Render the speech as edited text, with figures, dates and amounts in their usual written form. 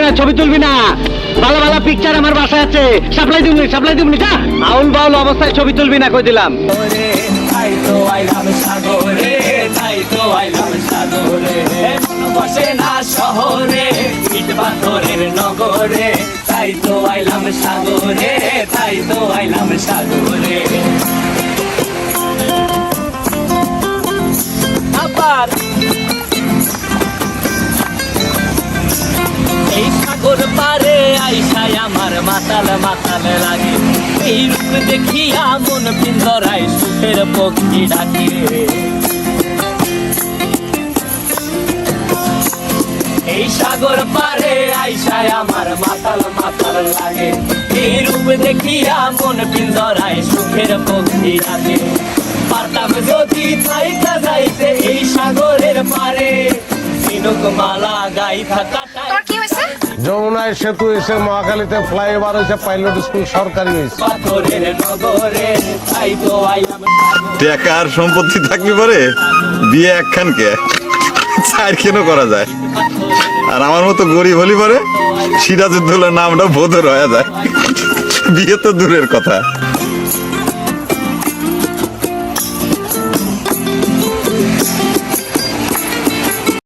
না, ছবি তুলবি না। ভালো ভালো পিকচার আমার বাসায় আছে, সাপ্লাই দিবনি যা। আউল বাউল অবস্থায় ছবি তুলবি না, কই দিলাম। তাই তো আইলাম সাগরে, তাই তো আইলাম সাগরে, বসে না শহরে, ইট পাথরের নগরে, তাই তো আইলাম সাগরে, তাই তো আইলাম সাগরে। আবার এই সাগর পারে আইসায় আমার মাতাল মাতাল লাগে, এই রূপ দেখিয়া মন পিঞ্জরায় সুখের পক্ষী ডাকে। এই সাগর পারে আইসায় আমার মাতাল মাতাল লাগে, এই রূপ দেখিয়া মন পিঞ্জরায় সুখের পক্ষী ডাকে। পারতাম যদি থাইকা যাইতে এই সাগরের পারে, তিনক মালা গাই থাকা। যমুনায় সেতু এসে মহাখালীতে ফ্লাইওভার হয়েছে, পাইলট স্কুল সরকারি হয়েছে। টাকার সম্পত্তি থাকলে পরে বিয়ে একখান কে চার কেন করা যায়, আর আমার মতো গরিব হলি পরে সিরাজউদ্দৌলার নামটা বোধ হয়ে যায়, বিয়ে তো দূরের কথা।